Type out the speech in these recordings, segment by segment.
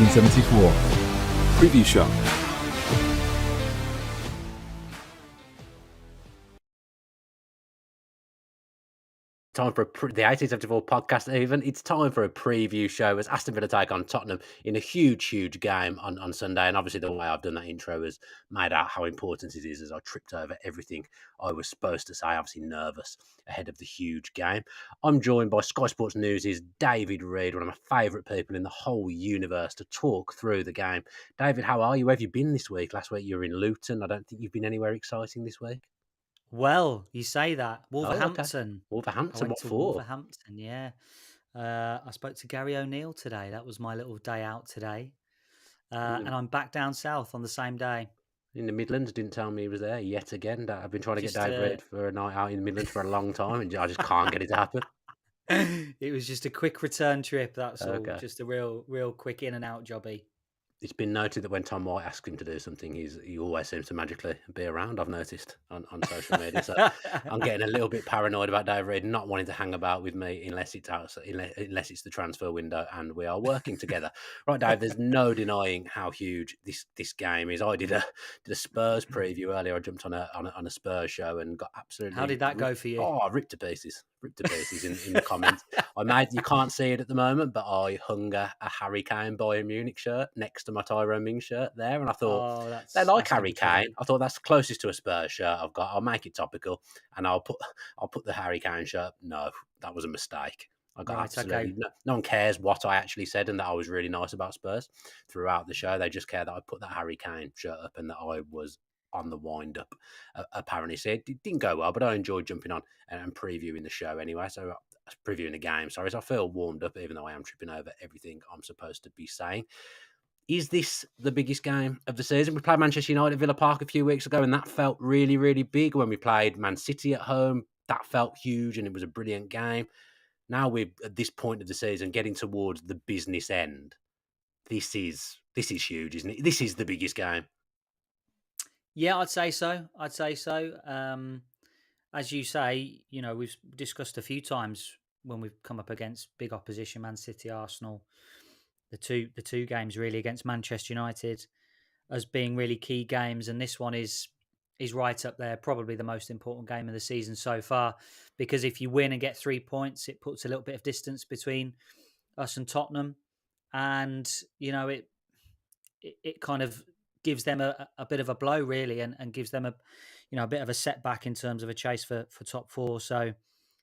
1974. Preview show. Time for the 1874 podcast even. It's time for a preview show as Aston Villa take on Tottenham in a huge game on Sunday. And obviously the way I've done that intro has made out how important it is as I tripped over everything I was supposed to say. Obviously nervous ahead of the huge game. I'm joined by Sky Sports News' David Reed, one of my favourite people in the whole universe, to talk through the game. David, how are you? Where have you been this week? Last week you were in Luton. I don't think you've been anywhere exciting this week. Well, you say that. Oh, okay. Wolverhampton. I Wolverhampton, went what to for? Wolverhampton, yeah. I spoke to Gary O'Neill today. That was my little day out today. And I'm back down south on the same day. In the Midlands, didn't tell me he was there yet again. I've been trying to get Just, Dave Reed for a night out in the Midlands for a long time, and I just can't get it to happen. It was just a quick return trip, that's all. Okay. Just a real quick in and out jobby. It's been noted that when Tom White asks him to do something, he always seems to magically be around. I've noticed on social media, so I'm getting a little bit paranoid about Dave Reed not wanting to hang about with me unless it's the transfer window and we are working together. Right, Dave. There's no denying how huge this game is. I did a Spurs preview earlier. I jumped on a Spurs show and got absolutely. How did that go for you? Oh, ripped to pieces in the comments. You can't see it at the moment, but I hung a Harry Kane Bayern Munich shirt next to my Tyrone Mings shirt there, and I thought they like Harry Kane. I thought that's closest to a Spurs shirt I've got. I'll make it topical, and I'll put the Harry Kane shirt. No, that was a mistake. I got absolutely no one cares what I actually said, and that I was really nice about Spurs throughout the show. They just care that I put that Harry Kane shirt up and that I was on the wind up, apparently. So it didn't go well, but I enjoyed jumping on and previewing the show anyway. So previewing the game, sorry. So I feel warmed up, even though I am tripping over everything I'm supposed to be saying. Is this the biggest game of the season? We played Manchester United at Villa Park a few weeks ago, and that felt really, really big. When we played Man City at home, that felt huge, and it was a brilliant game. Now we're at this point of the season, getting towards the business end. This is huge, isn't it? This is the biggest game. Yeah, I'd say so. As you say, we've discussed a few times when we've come up against big opposition, Man City, Arsenal, the two games really against Manchester United as being really key games, and this one is right up there, probably the most important game of the season so far, because if you win and get 3 points, it puts a little bit of distance between us and Tottenham, and it kind of gives them a bit of a blow really, and gives them a bit of a setback in terms of a chase for top four. So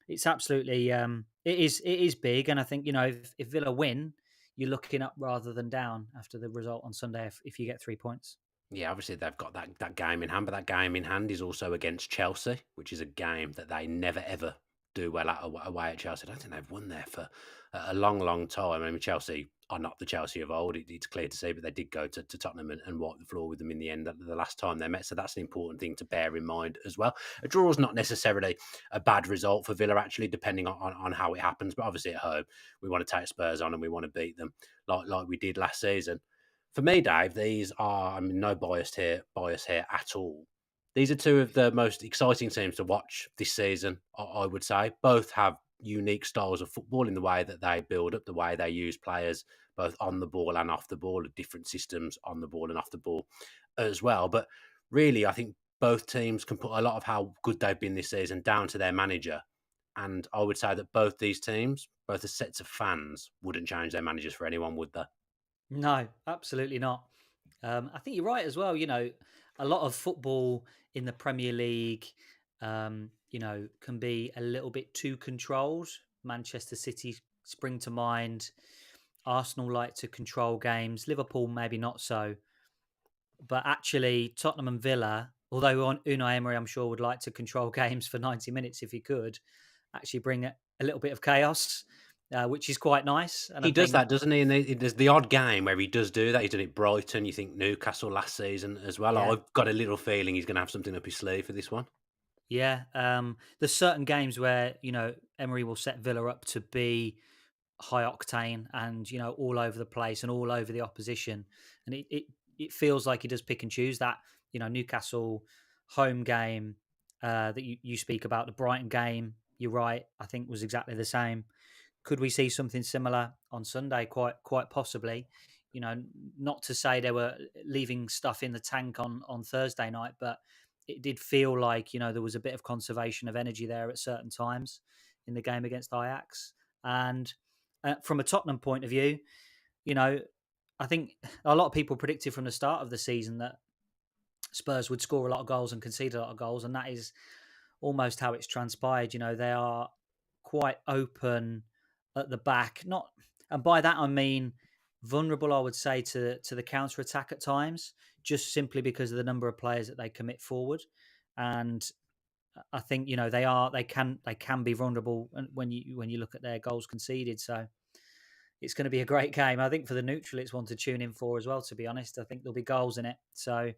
it's absolutely it is big, and I think if Villa win, you're looking up rather than down after the result on Sunday if you get 3 points. Yeah, obviously they've got that game in hand, but that game in hand is also against Chelsea, which is a game that they never ever do well at away at Chelsea. I don't think they've won there for a long time. I mean, Chelsea are not the Chelsea of old. It's clear to see, but they did go to Tottenham and wipe the floor with them in the end the last time they met. So that's an important thing to bear in mind as well. A draw is not necessarily a bad result for Villa, actually, depending on how it happens. But obviously at home, we want to take Spurs on and we want to beat them like we did last season. For me, Dave, these are, no bias here at all. These are two of the most exciting teams to watch this season, I would say. Both have unique styles of football in the way that they build up, the way they use players, both on the ball and off the ball, different systems on the ball and off the ball as well. But really, I think both teams can put a lot of how good they've been this season down to their manager. And I would say that both these teams, both the sets of fans, wouldn't change their managers for anyone, would they? No, absolutely not. I think you're right as well. A lot of football in the Premier League, can be a little bit too controlled. Manchester City spring to mind. Arsenal like to control games. Liverpool maybe not so. But actually, Tottenham and Villa, although Unai Emery, I'm sure, would like to control games for 90 minutes if he could, actually bring a little bit of chaos. Which is quite nice. And he does that, doesn't he? And there's the odd game where he does do that. He's done it Brighton, you think Newcastle last season as well. Yeah. I've got a little feeling he's going to have something up his sleeve for this one. Yeah. There's certain games where, Emery will set Villa up to be high octane and, all over the place and all over the opposition. And it feels like he does pick and choose that, Newcastle home game that you speak about, the Brighton game, you're right, I think was exactly the same. Could we see something similar on Sunday? Quite possibly. not to say they were leaving stuff in the tank on Thursday night, but it did feel like there was a bit of conservation of energy there at certain times in the game against Ajax. And from a Tottenham point of view, you know, I think a lot of people predicted from the start of the season that Spurs would score a lot of goals and concede a lot of goals, and that is almost how it's transpired. They are quite open at the back, not, and by that I mean vulnerable. I would say to the counter attack at times, just simply because of the number of players that they commit forward, and I think they can be vulnerable when you look at their goals conceded. So it's going to be a great game. I think for the neutral, it's one to tune in for as well. To be honest, I think there'll be goals in it. So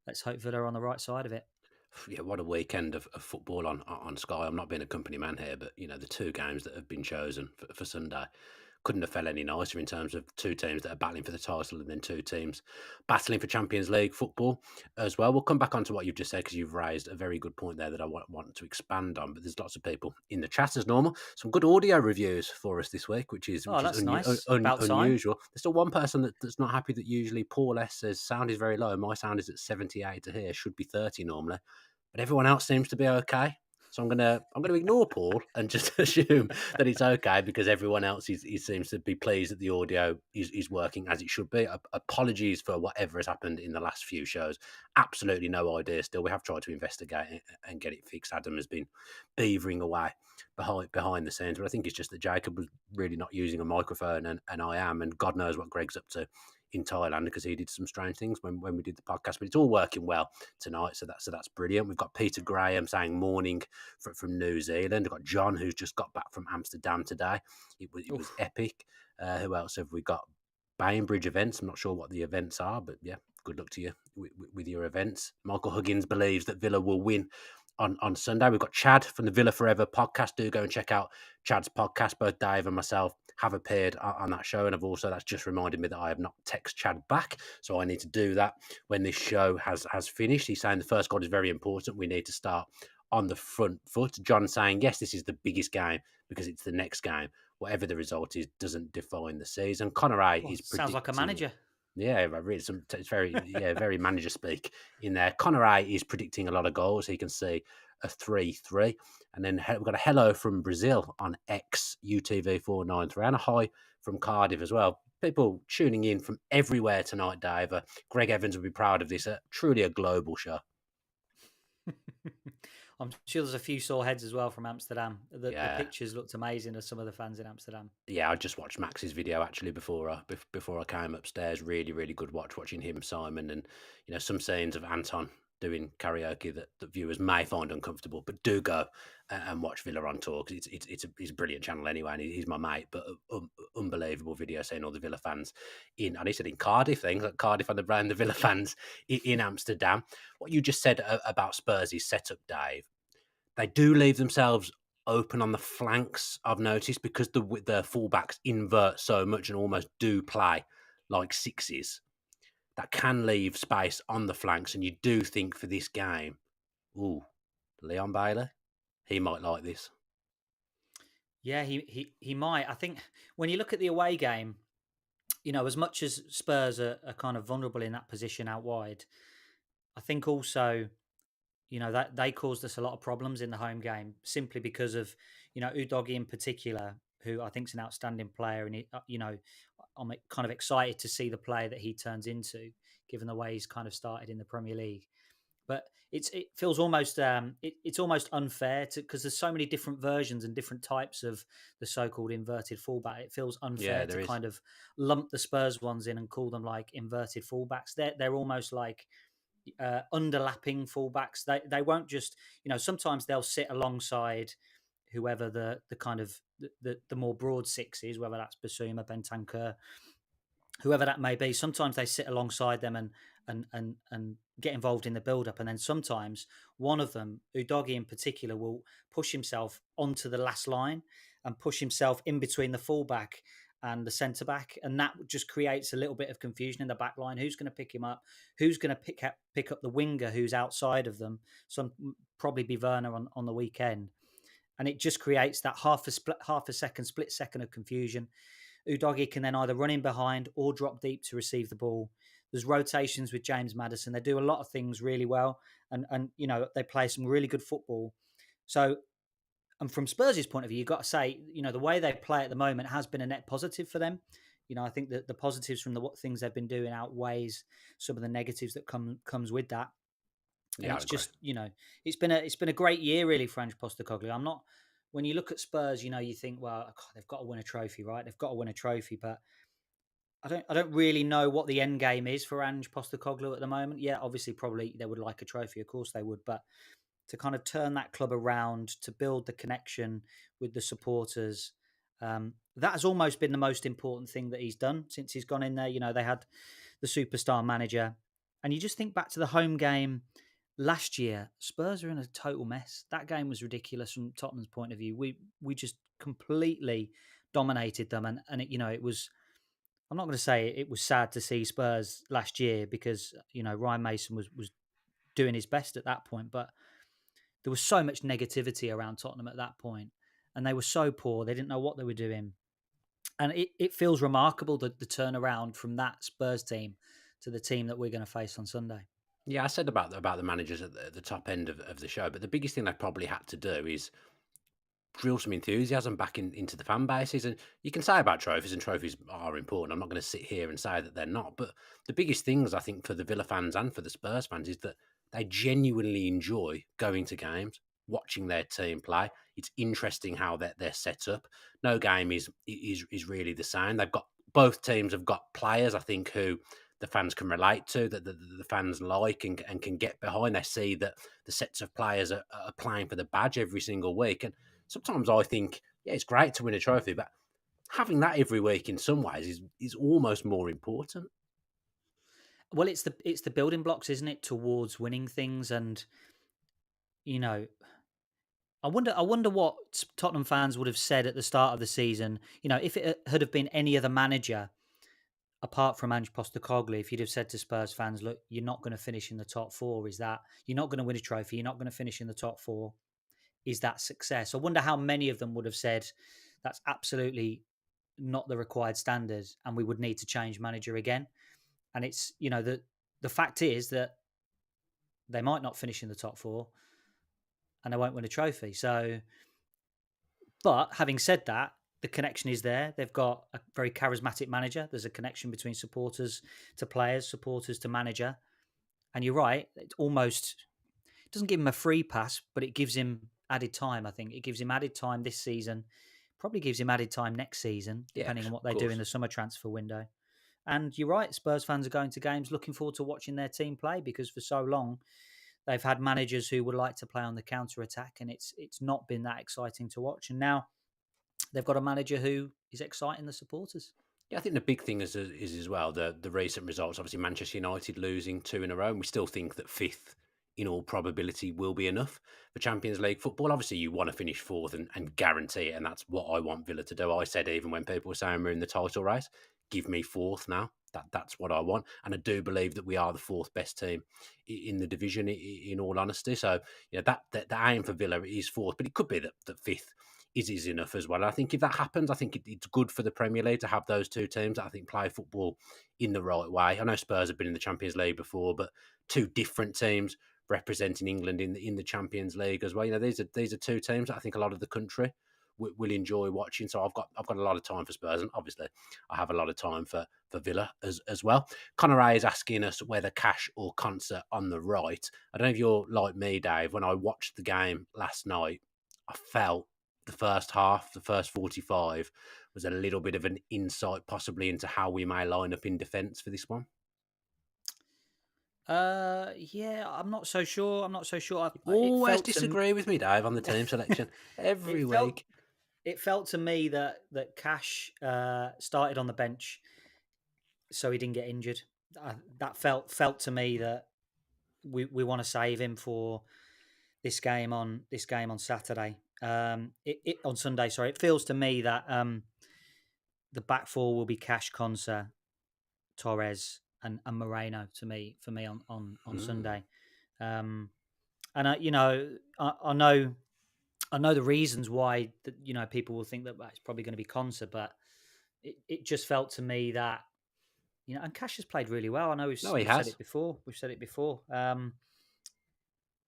let's hope Villa are on the right side of it. Yeah, what a weekend of football on Sky. I'm not being a company man here, but the two games that have been chosen for Sunday couldn't have felt any nicer in terms of two teams that are battling for the title and then two teams battling for Champions League football as well. We'll come back onto what you've just said because you've raised a very good point there that I want to expand on. But there's lots of people in the chat as normal. Some good audio reviews for us this week, which is Oh, that's nice. About time. unusual. There's still one person that's not happy that usually Paul S says sound is very low. My sound is at 78 to here, should be 30 normally, but everyone else seems to be okay. So I'm gonna ignore Paul and just assume that it's okay because everyone else seems to be pleased that the audio is working as it should be. Apologies for whatever has happened in the last few shows. Absolutely no idea. Still, we have tried to investigate it and get it fixed. Adam has been beavering away behind the scenes, but I think it's just that Jacob was really not using a microphone, and I am, and God knows what Greg's up to in Thailand because he did some strange things when we did the podcast. But it's all working well tonight, so that's brilliant. We've got Peter Graham saying morning from New Zealand. We've got John who's just got back from Amsterdam today. It was epic. Who else have we got? Bainbridge events. I'm not sure what the events are, but yeah, good luck to you with your events. Michael Huggins believes that Villa will win on Sunday. We've got Chad from the Villa Forever podcast. Do go and check out Chad's podcast. Both Dave and myself have appeared on that show, and that's just reminded me that I have not texted Chad back, so I need to do that when this show has finished. He's saying the first goal is very important. We need to start on the front foot. John saying, yes, this is the biggest game because it's the next game. Whatever the result is doesn't define the season. Connor A is sounds like a manager. Yeah, I read some. It's very manager speak in there. Connor A is predicting a lot of goals. He can see a 3-3, and then we've got a hello from Brazil on X UTV493 and a hi from Cardiff as well. People tuning in from everywhere tonight, Dave. Greg Evans will be proud of this. Truly a global show. I'm sure there's a few sore heads as well from Amsterdam. The pictures looked amazing of some of the fans in Amsterdam. Yeah, I just watched Max's video actually before I came upstairs. Really, really good watching him, Simon, and some scenes of Anton doing karaoke that viewers may find uncomfortable, but do go and watch Villa on Tour because it's a brilliant channel anyway, and he's my mate. But unbelievable video seeing all the Villa fans in, and he said in Cardiff, things like Cardiff on the brand, the Villa fans in Amsterdam. What you just said about Spurs' setup, Dave, they do leave themselves open on the flanks, I've noticed, because the fullbacks invert so much and almost do play like sixes. That can leave space on the flanks, and you do think for this game, Leon Bailey, he might like this. Yeah, he might. I think when you look at the away game, as much as Spurs are kind of vulnerable in that position out wide, I think also, that they caused us a lot of problems in the home game simply because of, Udogie in particular, who I think is an outstanding player, and I'm kind of excited to see the player that he turns into, given the way he's kind of started in the Premier League. But it feels almost it's almost unfair because there's so many different versions and different types of the so-called inverted fullback. It feels unfair to kind of lump the Spurs ones in and call them like inverted fullbacks. They're almost like underlapping fullbacks. They won't just, sometimes they'll sit alongside whoever the kind of the more broad six is, whether that's Basuma, Bentancur, whoever that may be. Sometimes they sit alongside them and get involved in the build-up, and then sometimes one of them, Udogie in particular, will push himself onto the last line and push himself in between the fullback and the centre back, and that just creates a little bit of confusion in the back line. Who's going to pick him up? Who's going to pick up the winger who's outside of them? Probably be Werner on the weekend, and it just creates that half a split second of confusion. Udogie can then either run in behind or drop deep to receive the ball. There's rotations with James Maddison. They do a lot of things really well, and they play some really good football. So, and from Spurs' point of view, you've got to say, the way they play at the moment has been a net positive for them. I think that the positives from the what things they've been doing outweighs some of the negatives that comes with that. And Yeah, I it's agree. just, it's been a great year really for Ange Postecoglou. I'm not When you look at Spurs, you think, well, God, they've got to win a trophy, right? They've got to win a trophy, but I don't really know what the end game is for Ange Postecoglou at the moment. Yeah, obviously, probably they would like a trophy, of course they would, but to kind of turn that club around, to build the connection with the supporters, that has almost been the most important thing that he's done since he's gone in there. They had the superstar manager, and you just think back to the home game last year. Spurs are in a total mess. That game was ridiculous from Tottenham's point of view. We just completely dominated them, and it was. I'm not going to say it was sad to see Spurs last year because Ryan Mason was doing his best at that point, but there was so much negativity around Tottenham at that point, and they were so poor. They didn't know what they were doing, and it feels remarkable the turnaround from that Spurs team to the team that we're going to face on Sunday. Yeah, I said about the managers at the top end of the show, but the biggest thing they probably had to do is drill some enthusiasm back into the fan bases. And you can say about trophies, and trophies are important. I'm not going to sit here and say that they're not. But the biggest things I think for the Villa fans and for the Spurs fans is that they genuinely enjoy going to games, watching their team play. It's interesting how they're set up. No game is really the same. They've got both teams have got players I think who the fans can relate to, that the fans like and can get behind. They see that the sets of players are playing for the badge every single week. And sometimes I think, yeah, it's great to win a trophy, but having that every week in some ways is almost more important. Well, it's the building blocks, isn't it, towards winning things, and you know. I wonder what Tottenham fans would have said at the start of the season. If it had have been any other manager apart from Ange Postecoglou, if you'd have said to Spurs fans, "Look, you're not going to finish in the top four. Is that you're not going to win a trophy? You're not going to finish in the top four. Is that success?" I wonder how many of them would have said, "That's absolutely not the required standard, and we would need to change manager again." And it's the fact is that they might not finish in the top four, and they won't win a trophy. So, but having said that, the connection is there. They've got a very charismatic manager. There's a connection between supporters to players, supporters to manager. And you're right, it doesn't give him a free pass, but it gives him added time. I think it gives him added time this season. Probably gives him added time next season, Yeah, depending on what of they do in course. the summer transfer window. And you're right, Spurs fans are going to games looking forward to watching their team play because for so long they've had managers who would like to play on the counter attack, and it's not been that exciting to watch. And now they've got a manager who is exciting the supporters. Yeah, I think the big thing is as well the recent results. Obviously, Manchester United losing two in a row. And we still think that fifth, in all probability, will be enough for Champions League football. Obviously, you want to finish fourth and guarantee it, and that's what I want Villa to do. I said even when people were saying we're in the title race, give me fourth now. That's what I want, and I do believe that we are the fourth best team in the division. In all honesty, so that the aim for Villa is fourth, but it could be that fifth is enough as well. And I think if that happens, I think it's good for the Premier League to have those two teams that I think play football in the right way. I know Spurs have been in the Champions League before, but two different teams representing England in the Champions League as well. These are two teams that I think a lot of the country will enjoy watching. So I've got a lot of time for Spurs, and obviously I have a lot of time for Villa as well. Conor Ray is asking us whether Cash or Concert on the right. I don't know if you're like me, Dave. When I watched the game last night, I felt the first half, the first 45, was a little bit of an insight possibly into how we may line up in defence for this one. Yeah, I'm not so sure. I'm not so sure. You It always felt to disagree with me, Dave, on the team selection it every felt week. it felt to me that Cash started on the bench so he didn't get injured. That felt to me that we want to save him for this game on Saturday. It on Sunday. Sorry, it feels to me that the back four will be Cash, Consa, Torres, and Moreno. For me on Mm. Sunday. Um, and I know the reasons why that people will think that it's probably going to be Consa, but it just felt to me that, and Cash has played really well. I know No, he we've said has. it before. We've said it before.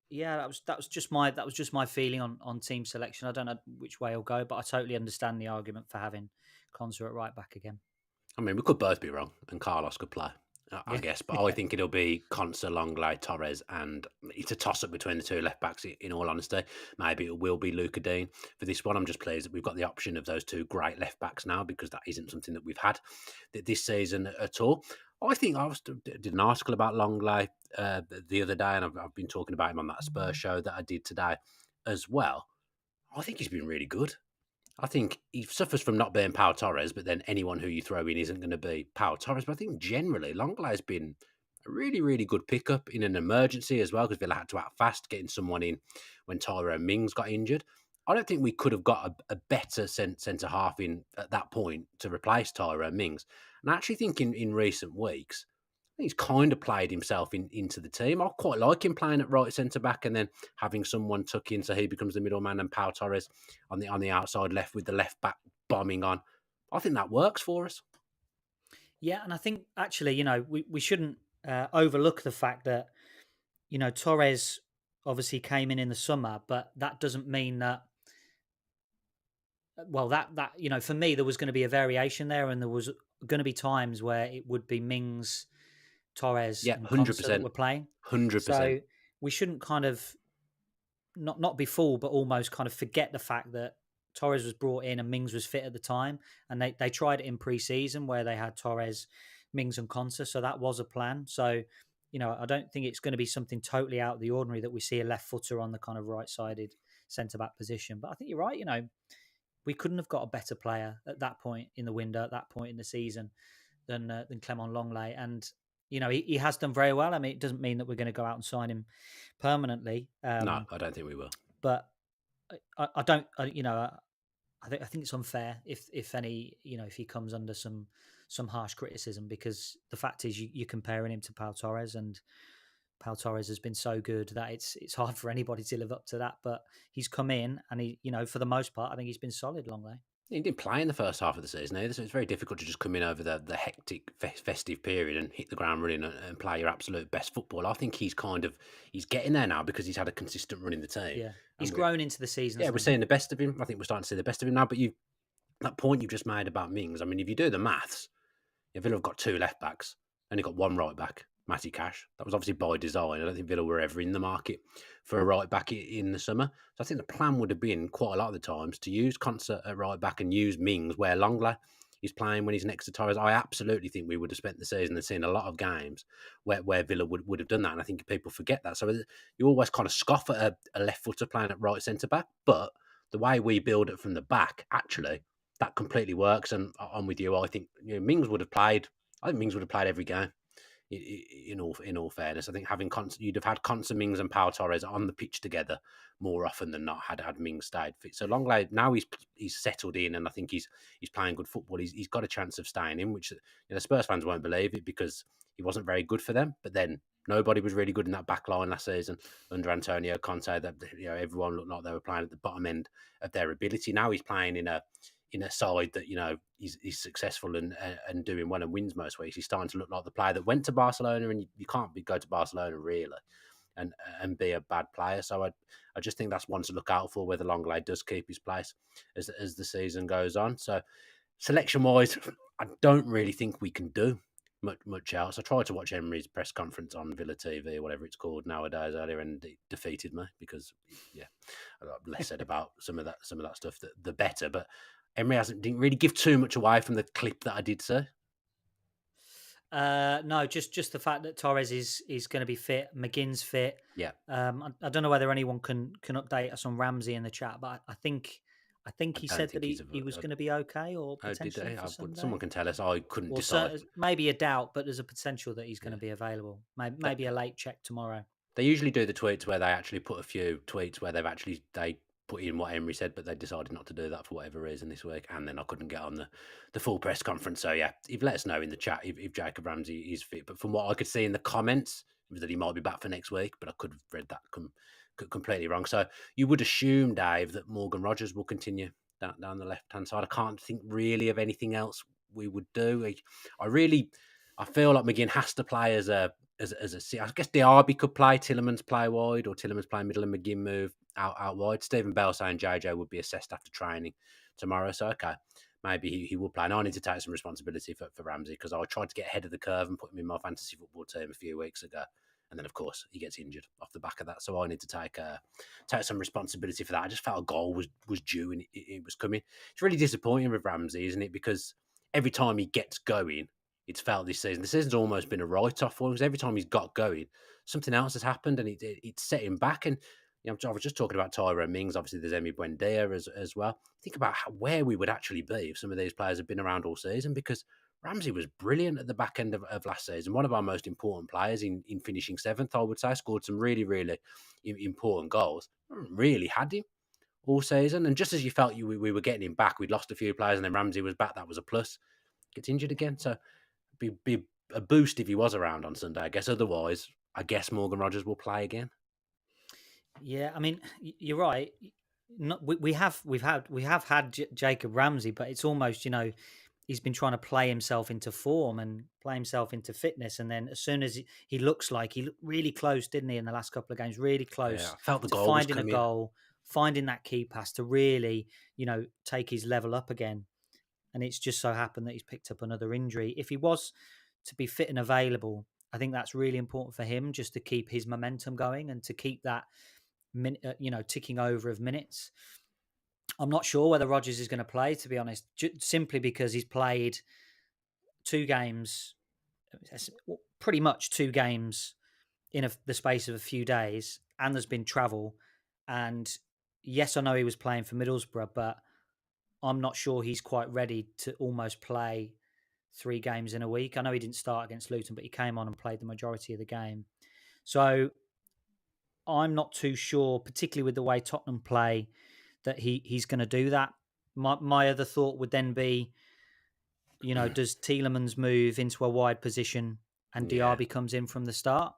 Yeah, that was just my feeling on team selection. I don't know which way he'll go, but I totally understand the argument for having Konsa at right back again. I mean, we could both be wrong, and Carlos could play, I Yeah, guess. But I yeah, think it'll be Conser, Longley, Torres, and it's a toss up between the two left backs. In all honesty, maybe it will be Luca Dean for this one. I'm just pleased that we've got the option of those two great left backs now, because that isn't something that we've had this season at all. I think did an article about Longley the other day, and I've been talking about him on that Spurs show that I did today as well. I think he's been really good. I think he suffers from not being Pau Torres, but then anyone who you throw in isn't going to be Pau Torres. But I think generally, Longley has been a really, really good pickup in an emergency as well, because Villa had to act fast getting someone in when Tyrone Mings got injured. I don't think we could have got a better centre half in at that point to replace Tyrone Mings. And I actually think in recent weeks, he's kind of played himself into the team. I quite like him playing at right centre back and then having someone tuck in so he becomes the middleman and Pau Torres on the outside left with the left back bombing on. I think that works for us. yeah. And I think actually, we shouldn't overlook the fact that Torres obviously came in the summer, but that doesn't mean that. Well, that for me there was going to be a variation there, and there was going to be times where it would be Mings, Torres, Yeah, and Konsa that 100%. were playing. 100%. So we shouldn't kind of not be fooled, but almost kind of forget the fact that Torres was brought in and Mings was fit at the time, and they tried it in pre-season where they had Torres, Mings, and Konsa, so that was a plan. So I don't think it's going to be something totally out of the ordinary that we see a left footer on the kind of right-sided centre back position. But I think you're right. We couldn't have got a better player at that point in the window, at that point in the season, than Clement Longley. And he has done very well. I mean, it doesn't mean that we're going to go out and sign him permanently, No, I don't think we will. but I don't. I think it's unfair if any if he comes under some harsh criticism, because the fact is you're comparing him to Pau Torres, and Pau Torres has been so good that it's hard for anybody to live up to that. But he's come in and he for the most part I think he's been solid Longley. He didn't play in the first half of the season either, so it's very difficult to just come in over the hectic festive period and hit the ground running and play your absolute best football. I think he's getting there now because he's had a consistent run in the team, Yeah, he's and we're grown into the season, yeah, we're hasn't he? seeing the best of him. I think we're starting to see the best of him now. But that point you've just made about Mings, I mean, if you do the maths, Villa have got two left backs, only got one right back, Matty Cash. That was obviously by design. I don't think Villa were ever in the market for a right back in the summer. So I think the plan would have been quite a lot of the times to use Concert at right back and use Mings where Longley is playing when he's next to Torres. I absolutely think we would have spent the season and seen a lot of games where Villa would have done that. And I think people forget that. So you always kind of scoff at a left footer playing at right centre back. But the way we build it from the back, actually, that completely works. And I'm with you. I think Mings would have played. I think Mings would have played every game. In all fairness, I think you'd have had Conser, Mings, and Pau Torres on the pitch together more often than not had Mings stayed fit. So Longley now he's settled in, and I think he's playing good football. He's got a chance of staying in, which Spurs fans won't believe it because he wasn't very good for them. But then nobody was really good in that back line last season under Antonio Conte. That everyone looked like they were playing at the bottom end of their ability. Now he's playing in a side that he's successful and doing well and wins most weeks. He's starting to look like the player that went to Barcelona, and you can't go to Barcelona really and be a bad player. So I just think that's one to look out for, whether Longley does keep his place as the season goes on. So selection wise, I don't really think we can do much else. I tried to watch Emery's press conference on Villa TV, or whatever it's called nowadays, earlier, and it defeated me because a lot less said about some of that stuff, the better. But Emery didn't really give too much away from the clip that I did say. No, just the fact that Torres is going to be fit, McGinn's fit. Yeah. I don't know whether anyone can update us on Ramsey in the chat, but I think I he don't said that think he's he was going to be okay, or oh, did potentially they? for Sunday. Someone can tell us. I couldn't Well, decide. maybe a doubt, but there's a potential that he's going Yeah. to be available. Maybe a late check tomorrow. They usually do the tweets where they actually put a few tweets where they put in what Emery said, but they decided not to do that for whatever reason this week. And then I couldn't get on the full press conference. So yeah, you've let us know in the chat if Jacob Ramsey is fit. But from what I could see in the comments, it was that he might be back for next week. But I could have read that completely wrong. So you would assume, Dave, that Morgan Rogers will continue down the left hand side. I can't think really of anything else we would do. I feel like McGinn has to play as a I guess Diaby could play, Tillemans play wide, or Tillemans play middle and McGinn move out wide. Stephen Bell saying JJ would be assessed after training tomorrow. So okay, maybe he will play. And I need to take some responsibility for Ramsey, because I tried to get ahead of the curve and put him in my fantasy football team a few weeks ago. And then, of course, he gets injured off the back of that. So I need to take some responsibility for that. I just felt a goal was due and it was coming. It's really disappointing with Ramsey, isn't it? Because every time he gets going, it's felt this season. The season's almost been a write-off for him, because every time he's got going, something else has happened and it's set him back. And I was just talking about Tyrone Mings. Obviously, there's Emi Buendia as well. Think about where we would actually be if some of these players had been around all season, because Ramsey was brilliant at the back end of last season. One of our most important players in finishing seventh, I would say. Scored some really, really important goals. Really had him all season. And just as you felt we were getting him back, we'd lost a few players and then Ramsey was back. That was a plus. Gets injured again. So be a boost if he was around on Sunday, I guess. Otherwise, I guess Morgan Rogers will play again. Yeah, I mean, you're right. We have had Jacob Ramsey, but it's almost, he's been trying to play himself into form and play himself into fitness, and then as soon as he looks like, he looked really close, didn't he, in the last couple of games? Really Yeah, close I felt the to goal was finding a coming. goal, finding that key pass to really, take his level up again. And it's just so happened that he's picked up another injury. If he was to be fit and available, I think that's really important for him, just to keep his momentum going and to keep that ticking over of minutes. I'm not sure whether Rodgers is going to play, to be honest, simply because he's played 2 games, pretty much 2 games in the space of a few days, and there's been travel. And yes, I know he was playing for Middlesbrough, but I'm not sure he's quite ready to almost play 3 games in a week. I know he didn't start against Luton, but he came on and played the majority of the game. So I'm not too sure, particularly with the way Tottenham play, that he's going to do that. My other thought would then be, does Tielemans move into a wide position and Yeah. Diaby comes in from the start?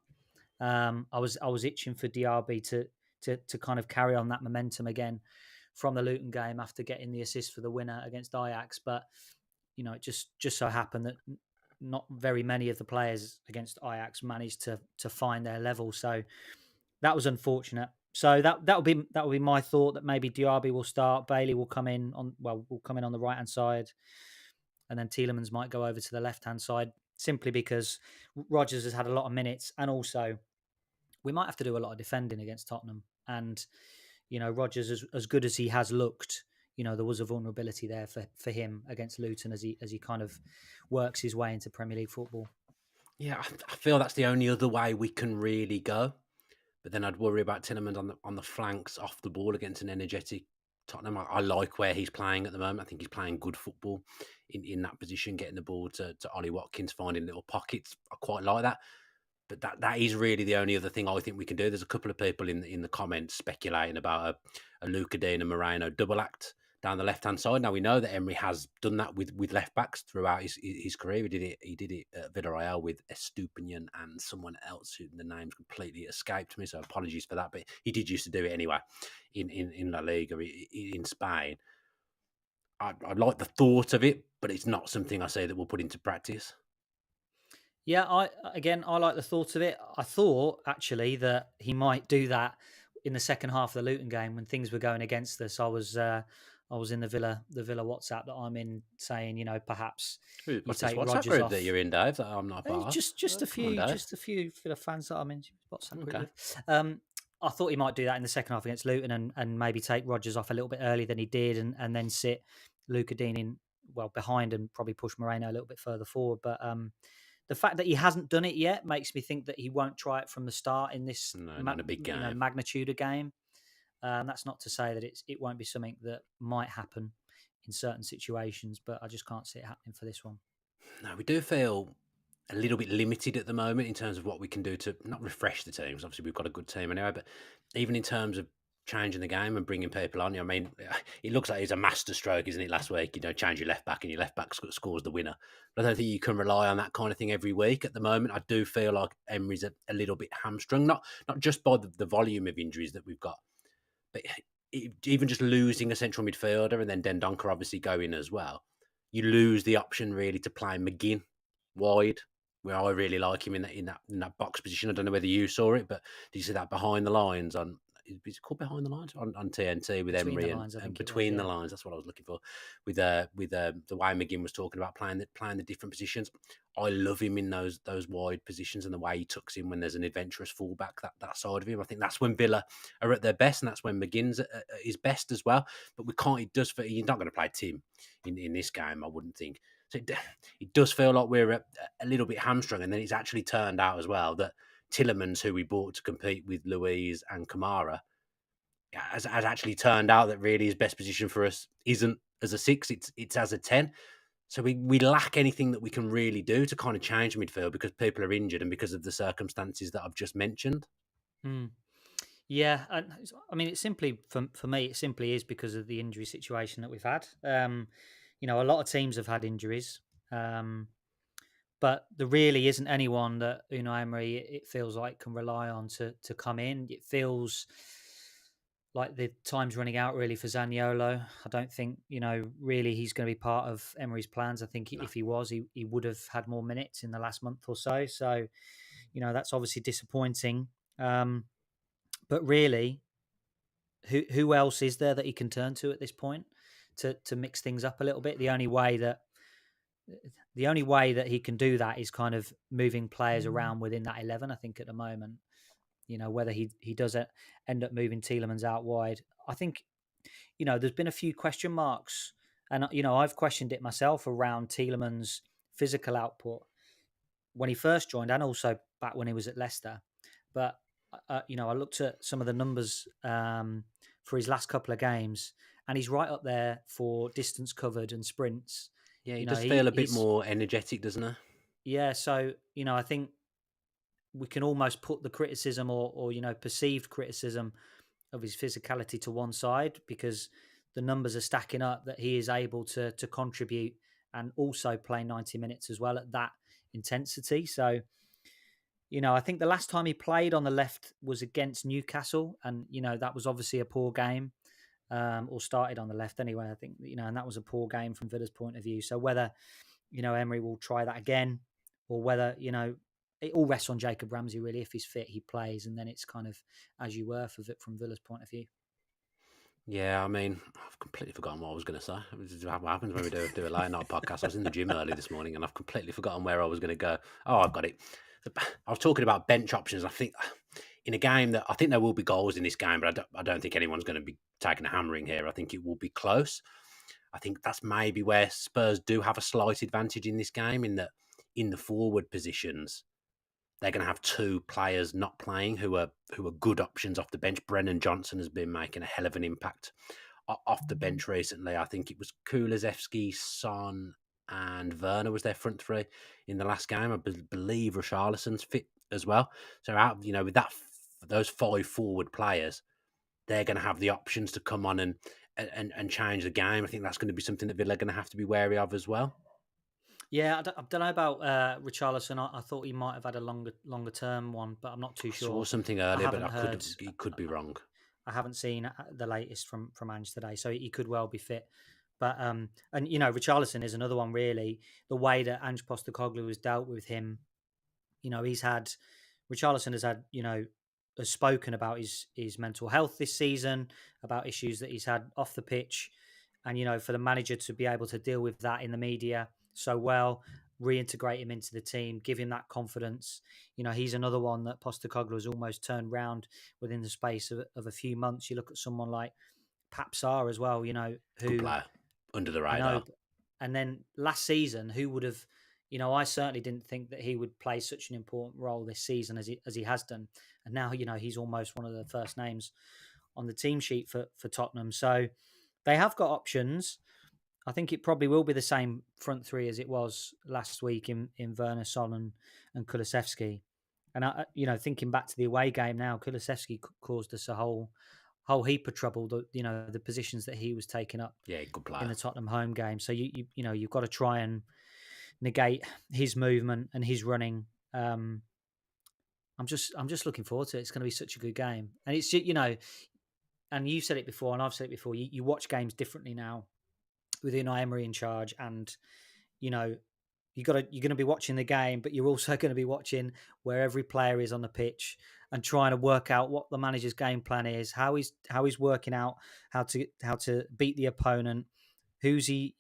I was itching for Diaby to kind of carry on that momentum again from the Luton game after getting the assist for the winner against Ajax, but it just so happened that not very many of the players against Ajax managed to find their level, so that was unfortunate. So that would be my thought, that maybe Diaby will start, Bailey will come in on the right hand side, and then Tielemans might go over to the left hand side, simply because Rodgers has had a lot of minutes, and also we might have to do a lot of defending against Tottenham. And Rodgers, as good as he has looked, there was a vulnerability there for him against Luton as he kind of works his way into Premier League football. Yeah, I feel that's the only other way we can really go. But then I'd worry about Tillemans on the flanks off the ball against an energetic Tottenham. I like where he's playing at the moment. I think he's playing good football in that position, getting the ball to Ollie Watkins, finding little pockets. I quite like that. But that is really the only other thing I think we can do. There's a couple of people in the comments speculating about a Luca Dean and Moreno double act down the left hand side. Now we know that Emery has done that with left backs throughout his career. He did it at Villarreal with Estupinian and someone else who the name's completely escaped me. So apologies for that. But he did used to do it anyway in La Liga in Spain. I like the thought of it, but it's not something I say that we'll put into practice. Yeah, I like the thought of it. I thought actually that he might do that in the second half of the Luton game when things were going against us. I was in the Villa WhatsApp that I'm in, saying, perhaps you What's this take WhatsApp Rodgers group that off. you're in, Dave? That I'm not a part of. Just a Come on, few, Dave. Villa fans that I'm in WhatsApp group Okay. with. I thought he might do that in the second half against Luton and maybe take Rodgers off a little bit earlier than he did, and then sit Luca Dean in behind and probably push Moreno a little bit further forward. But the fact that he hasn't done it yet makes me think that he won't try it from the start in this No, not in a big game. magnitude of game. That's not to say that it won't be something that might happen in certain situations, but I just can't see it happening for this one. No, we do feel a little bit limited at the moment in terms of what we can do to not refresh the teams. Obviously, we've got a good team anyway, but even in terms of changing the game and bringing people on, I mean, it looks like it's a master stroke, isn't it? Last week, change your left back and your left back scores the winner. But I don't think you can rely on that kind of thing every week at the moment. I do feel like Emery's a little bit hamstrung, not just by the volume of injuries that we've got, but even just losing a central midfielder and then Dendoncker obviously going as well. you lose the option really to play McGinn wide, where I really like him in that box position. I don't know whether you saw it, but did you see that behind the lines on? Is it called behind the lines on TNT with Between the Emery lines, I and think it was. between the Yeah. lines? That's what I was looking for. With the way McGinn was talking about playing the different positions. I love him in those wide positions and the way he tucks in when there's an adventurous fullback. That side of him, I think that's when Villa are at their best, and that's when McGinn's at his best as well. But we can't. It does. You're not going to play Tim in this game, I wouldn't think. So it does feel like we're a little bit hamstrung, and then it's actually turned out as well that Tillemans, who we bought to compete with Louise and Kamara, has actually turned out that really his best position for us isn't as a 6, it's as a 10. So we lack anything that we can really do to kind of change midfield because people are injured and because of the circumstances that I've just mentioned. Mm. Yeah, and I mean, it's simply for me. It simply is because of the injury situation that we've had. A lot of teams have had injuries, um, but there really isn't anyone that Emery it feels like can rely on to come in. It feels like the time's running out really for Zaniolo. I don't think really he's going to be part of Emery's plans. I think No. if he was, he would have had more minutes in the last month or so. So that's obviously disappointing. But really, who else is there that he can turn to at this point to mix things up a little bit? The only way that he can do that is kind of moving players around within that 11. I think at the moment, whether he does end up moving Tielemans out wide, I think there's been a few question marks, and I've questioned it myself around Tielemans' physical output when he first joined, and also back when he was at Leicester. But I looked at some of the numbers for his last couple of games, and he's right up there for distance covered and sprints. Yeah, he You know, does feel a bit he's more energetic, doesn't he? yeah. So I think we can almost put the criticism or perceived criticism of his physicality to one side because the numbers are stacking up that he is able to contribute and also play 90 minutes as well at that intensity. So I think the last time he played on the left was against Newcastle, and that was obviously a poor game, or started on the left anyway. I think and that was a poor game from Villa's point of view. So whether Emery will try that again, or whether it all rests on Jacob Ramsey really. If he's fit, he plays, and then it's kind of as you were from Villa's point of view. Yeah, I mean, I've completely forgotten what I was going to say. This is what happens when we do a late night podcast. I was in the gym early this morning and I've completely forgotten where I was going to go. Oh, I've got it. I was talking about bench options. I think in a game that I think there will be goals in this game, but I don't think anyone's going to be taking a hammering here. I think it will be close. I think that's maybe where Spurs do have a slight advantage in this game in that in the forward positions they're going to have two players not playing who are good options off the bench. Brennan Johnson has been making a hell of an impact off the bench recently. I think it was Kulusevski, Son, and Werner was their front three in the last game. I believe Richarlison's fit as well. So out, with those 5 forward players, they're going to have the options to come on and change the game. I think that's going to be something that Villa are going to have to be wary of as well. Yeah, I don't know about Richarlison. I thought he might have had a longer term one, but I'm not too I saw sure. something I earlier, but haven't heard. it could be wrong. I haven't seen the latest from Ange today, so he could well be fit. But and Richarlison is another one really. The way that Ange Postecoglou has dealt with him, he's had Richarlison has spoken about his mental health this season, about issues that he's had off the pitch, and for the manager to be able to deal with that in the media so well, reintegrate him into the team, give him that confidence. He's another one that Postecoglou has almost turned round within the space of a few months. You look at someone like Papsar as well, Good who player, under the I know. radar. And then last season, who would have, I certainly didn't think that he would play such an important role this season as he has done. And now, he's almost one of the first names on the team sheet for Tottenham. So they have got options. I think it probably will be the same front three as it was last week in Werner, Son, and Kulusevski. And thinking back to the away game now, Kulusevski caused us a whole heap of trouble. The positions that he was taking up Yeah, good in player. the Tottenham home game. So you've got to try and negate his movement and his running. I'm just looking forward to it. It's going to be such a good game, and it's and you said it before, and I've said it before. You watch games differently now with Unai Emery in charge, and you know you're going to be watching the game, but you're also going to be watching where every player is on the pitch and trying to work out what the manager's game plan is, how he's working out how to beat the opponent, who's he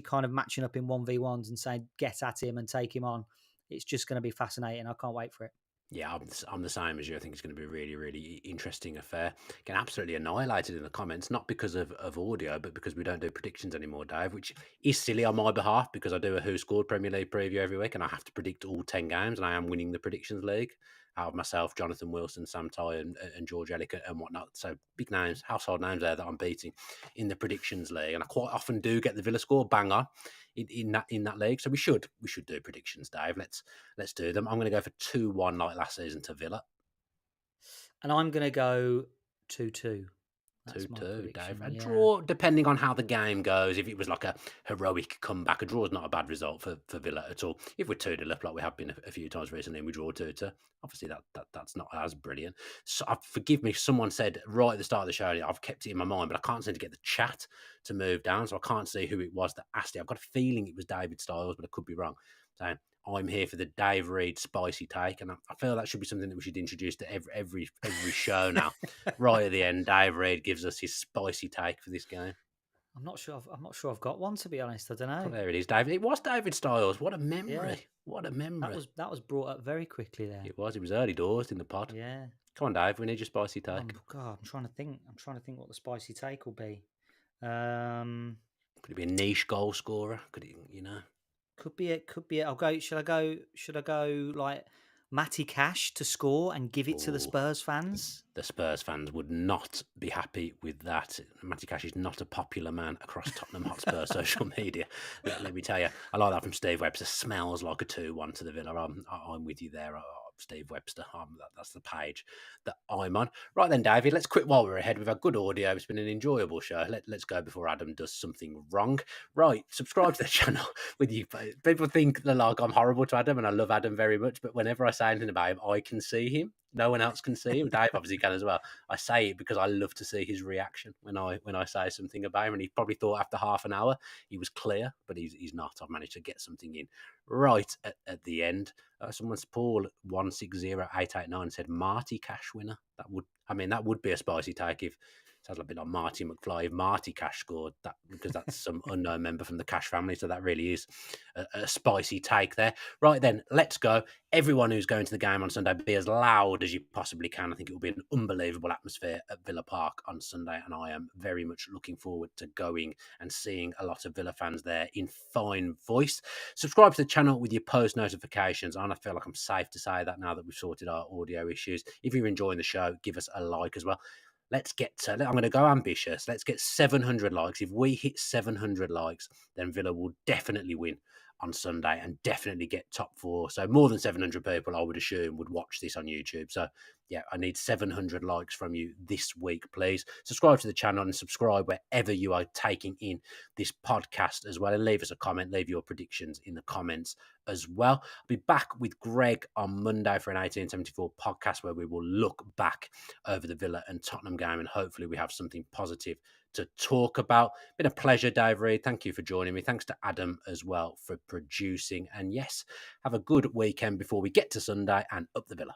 kind of matching up in 1v1s and saying get at him and take him on. It's just going to be fascinating. I can't wait for it. Yeah, I'm the same as you. I think it's going to be a really, really interesting affair. Getting absolutely annihilated in the comments, not because of audio, but because we don't do predictions anymore, Dave, which is silly on my behalf because I do a Who Scored Premier League preview every week and I have to predict all 10 games and I am winning the predictions league out of myself, Jonathan Wilson, Sam Ty and George Elliott and whatnot. So big names, household names there that I'm beating in the predictions league. And I quite often do get the Villa score bang on in that league. So we should do predictions, Dave. Let's do them. I'm going to go for 2-1 like last season to Villa. And I'm going to go 2-2. That's 2-2, my Dave. prediction. A Yeah. draw, depending on how the game goes. If it was like a heroic comeback, a draw is not a bad result for Villa at all. If we're 2-0 up, like we have been a few times recently, and we draw 2-2, obviously that's not as brilliant. So, forgive me, someone said right at the start of the show, I've kept it in my mind, but I can't seem to get the chat to move down, so I can't see who it was that asked it. I've got a feeling it was David Styles, but I could be wrong. So I'm here for the Dave Reed spicy take, and I feel that should be something that we should introduce to every show now. Right at the end, Dave Reed gives us his spicy take for this game. I'm not sure. I'm not sure I've got one, to be honest. I don't know. Oh, there it is, David. It was David Styles. What a memory! Yeah, What a memory! that was brought up very quickly there. It was. It was early doors in the pod. Yeah. Come on, Dave. We need your spicy take. God, I'm trying to think. I'm trying to think what the spicy take will be. Um, Could it be a niche goal scorer? Could it? You know. could be it. Could be it. I'll go. Should I go? Should I go like Matty Cash to score and give it to the Ooh. Spurs fans? The Spurs fans would not be happy with that. Matty Cash is not a popular man across Tottenham Hotspur social media. Let me tell you, I like that from Steve Webster. Smells like a 2-1 to the Villa. I'm with you there, Steve Webster. That's the page that I'm on. Right then, David, let's quit while we're ahead. We've had good audio. It's been an enjoyable show. Let's go before Adam does something wrong. Right, subscribe to the channel with you. People think that like I'm horrible to Adam, and I love Adam very much, but whenever I say anything about him, I can see him. No one else can see him. Dave obviously can as well. I say it because I love to see his reaction when I say something about him. And he probably thought after half an hour he was clear, but he's not. I've managed to get something in right at the end. Someone's Paul 160889 said Marty Cash winner. That would be a spicy take if sounds like a bit like Marty McFly. If Marty Cash scored that, because that's some unknown member from the Cash family. So that really is a spicy take there. Right then, let's go. Everyone who's going to the game on Sunday, be as loud as you possibly can. I think it will be an unbelievable atmosphere at Villa Park on Sunday, and I am very much looking forward to going and seeing a lot of Villa fans there in fine voice. Subscribe to the channel with your post notifications, and I feel like I'm safe to say that now that we've sorted our audio issues. If you're enjoying the show, give us a like as well. Let's get to, I'm going to go ambitious. Let's get 700 likes. If we hit 700 likes, then Villa will definitely win on Sunday and definitely get top 4. So more than 700 people, I would assume, would watch this on YouTube. So yeah, I need 700 likes from you this week, please. Subscribe to the channel and subscribe wherever you are taking in this podcast as well. And leave us a comment, leave your predictions in the comments as well. I'll be back with Greg on Monday for an 1874 podcast where we will look back over the Villa and Tottenham game and hopefully we have something positive to talk about. Been a pleasure, Dave Reed. Thank you for joining me. Thanks to Adam as well for producing. And yes, have a good weekend before we get to Sunday and up the Villa.